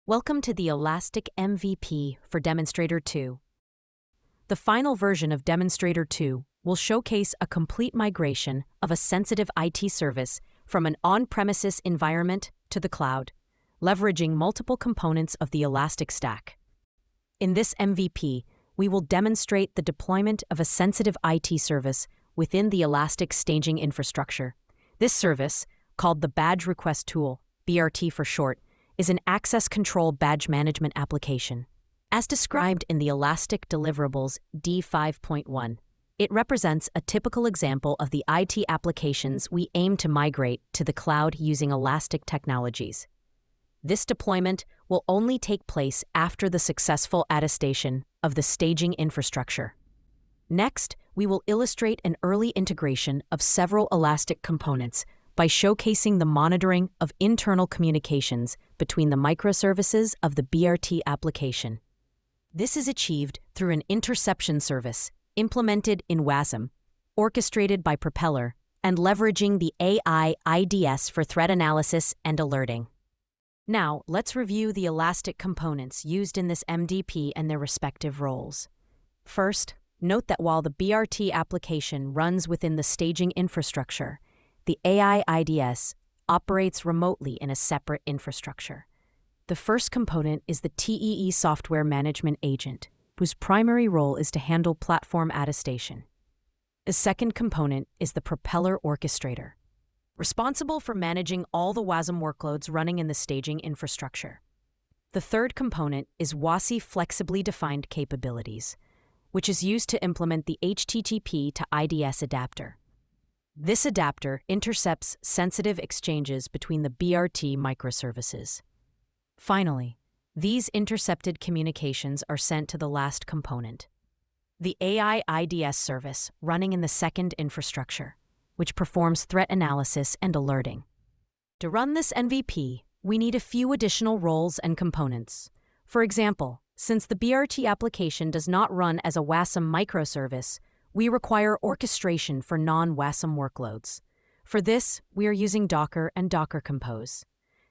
Welcome to the Elastic MVP for Demonstrator 2. The final version of Demonstrator 2 will showcase a complete migration of a sensitive IT service from an on-premises environment to the cloud, leveraging multiple components of the Elastic Stack. In this MVP, we will demonstrate the deployment of a sensitive IT service within the Elastic staging infrastructure. This service, called the Badge Request Tool, BRT for short, is an access control badge management application. As described in the Elastic Deliverables D5.1, it represents a typical example of the IT applications we aim to migrate to the cloud using Elastic technologies. This deployment will only take place after the successful attestation of the staging infrastructure. Next, we will illustrate an early integration of several Elastic components by showcasing the monitoring of internal communications between the microservices of the BRT application. This is achieved through an interception service implemented in WASM, orchestrated by Propeller, and leveraging the AI IDS for threat analysis and alerting. Now, let's review the Elastic components used in this MDP and their respective roles. First, note that while the BRT application runs within the staging infrastructure, the AI IDS operates remotely in a separate infrastructure. The first component is the TEE Software Management Agent, whose primary role is to handle platform attestation. The second component is the Propeller Orchestrator, responsible for managing all the WASM workloads running in the staging infrastructure. The third component is WASI Flexibly Defined Capabilities, which is used to implement the HTTP to IDS adapter. This adapter intercepts sensitive exchanges between the BRT microservices. Finally, these intercepted communications are sent to the last component, the AI IDS service running in the second infrastructure, which performs threat analysis and alerting. To run this MVP, we need a few additional roles and components. For example, since the BRT application does not run as a WASM microservice, we require orchestration for non-WASM workloads. For this, we are using Docker and Docker Compose.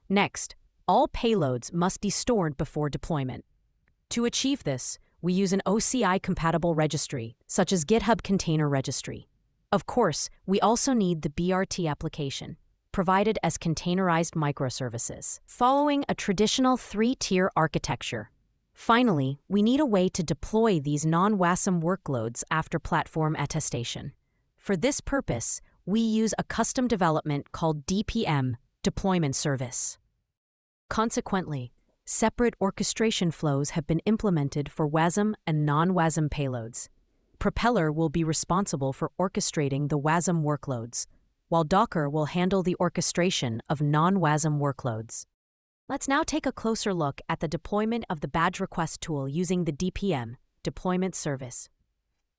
Next, all payloads must be stored before deployment. To achieve this, we use an OCI-compatible registry, such as GitHub Container Registry. Of course, we also need the BRT application, provided as containerized microservices, following a traditional three-tier architecture. Finally, we need a way to deploy these non-WASM workloads after platform attestation. For this purpose, we use a custom development called DPM, Deployment Service. Consequently, separate orchestration flows have been implemented for WASM and non-WASM payloads. Propeller will be responsible for orchestrating the WASM workloads, while Docker will handle the orchestration of non-WASM workloads. Let's now take a closer look at the deployment of the Badge Request Tool using the DPM, Deployment Service.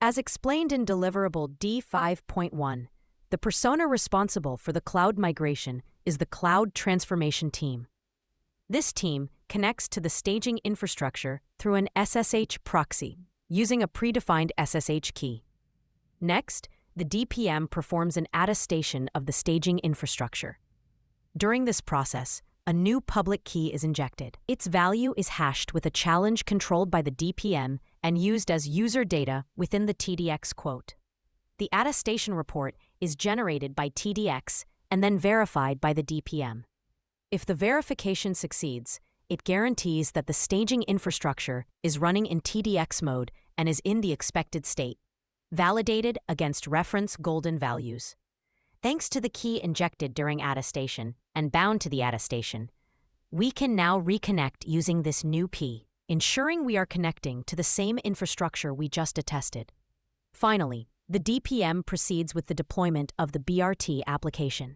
As explained in Deliverable D5.1, the persona responsible for the cloud migration is the Cloud Transformation Team. This team connects to the staging infrastructure through an SSH proxy, using a predefined SSH key. Next, the DPM performs an attestation of the staging infrastructure. During this process, a new public key is injected. Its value is hashed with a challenge controlled by the DPM and used as user data within the TDX quote. The attestation report is generated by TDX and then verified by the DPM. If the verification succeeds, it guarantees that the staging infrastructure is running in TDX mode and is in the expected state, validated against reference golden values. Thanks to the key injected during attestation and bound to the attestation, we can now reconnect using this new P, ensuring we are connecting to the same infrastructure we just attested. Finally, the DPM proceeds with the deployment of the BRT application.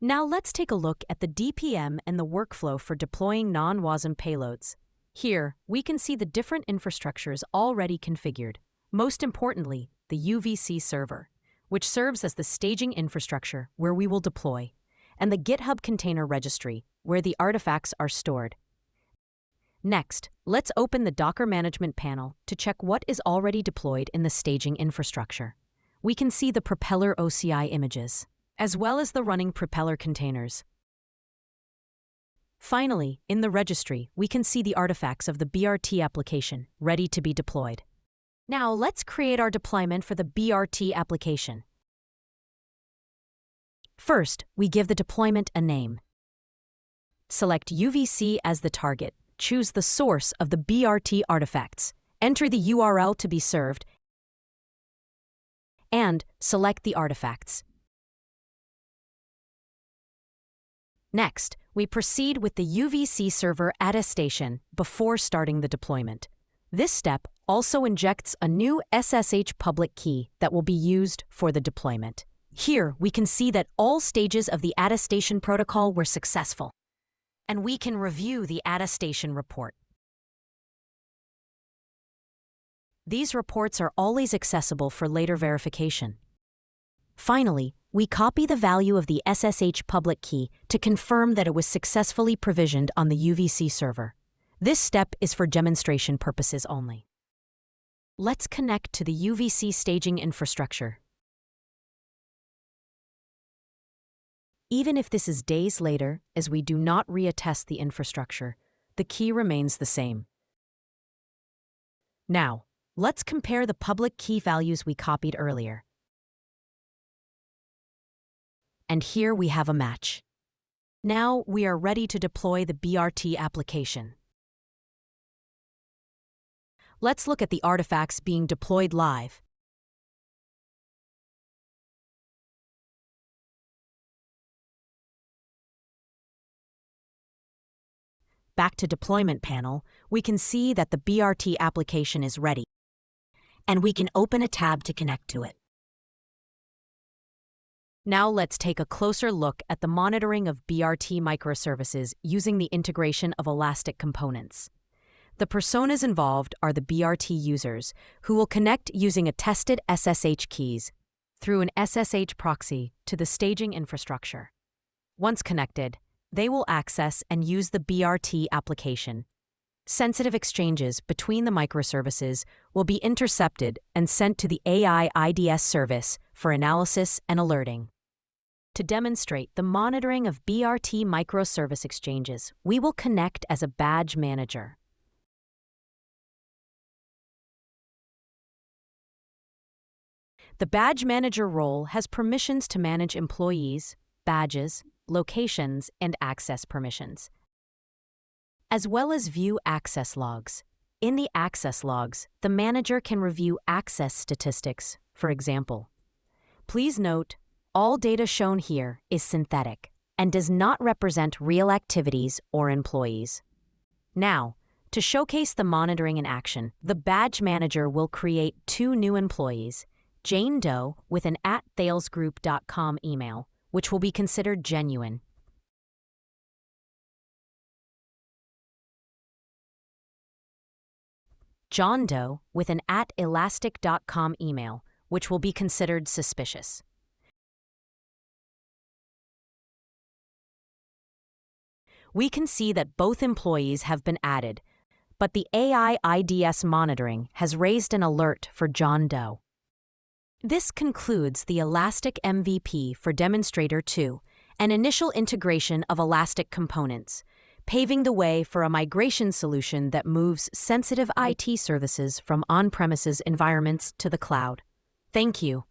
Now let's take a look at the DPM and the workflow for deploying non-WASM payloads. Here, we can see the different infrastructures already configured. Most importantly, the UVC server, which serves as the staging infrastructure where we will deploy, and the GitHub Container Registry, where the artifacts are stored. Next, let's open the Docker Management panel to check what is already deployed in the staging infrastructure. We can see the Propeller OCI images, as well as the running Propeller containers. Finally, in the registry, we can see the artifacts of the BRT application ready to be deployed. Now let's create our deployment for the BRT application. First, we give the deployment a name. Select UVC as the target. Choose the source of the BRT artifacts. Enter the URL to be served, and select the artifacts. Next, we proceed with the UVC server attestation before starting the deployment. This step also injects a new SSH public key that will be used for the deployment. Here, we can see that all stages of the attestation protocol were successful, and we can review the attestation report. These reports are always accessible for later verification. Finally, we copy the value of the SSH public key to confirm that it was successfully provisioned on the UVC server. This step is for demonstration purposes only. Let's connect to the UVC staging infrastructure. Even if this is days later, as we do not reattest the infrastructure, the key remains the same. Now, let's compare the public key values we copied earlier. And here we have a match. Now we are ready to deploy the BRT application. Let's look at the artifacts being deployed live. Back to deployment panel, we can see that the BRT application is ready, and we can open a tab to connect to it. Now let's take a closer look at the monitoring of BRT microservices using the integration of Elastic components. The personas involved are the BRT users, who will connect using attested SSH keys through an SSH proxy to the staging infrastructure. Once connected, they will access and use the BRT application. Sensitive exchanges between the microservices will be intercepted and sent to the AI IDS service for analysis and alerting. To demonstrate the monitoring of BRT microservice exchanges, we will connect as a badge manager. The badge manager role has permissions to manage employees, badges, locations, and access permissions, as well as view access logs. In the access logs, the manager can review access statistics, for example. Please note, all data shown here is synthetic and does not represent real activities or employees. Now, to showcase the monitoring in action, the badge manager will create 2 new employees, Jane Doe with an @thalesgroup.com email, which will be considered genuine. John Doe with an @elastic.com email, which will be considered suspicious. We can see that both employees have been added, but the AI IDS monitoring has raised an alert for John Doe. This concludes the Elastic MVP for Demonstrator 2, an initial integration of Elastic components, paving the way for a migration solution that moves sensitive IT services from on-premises environments to the cloud. Thank you.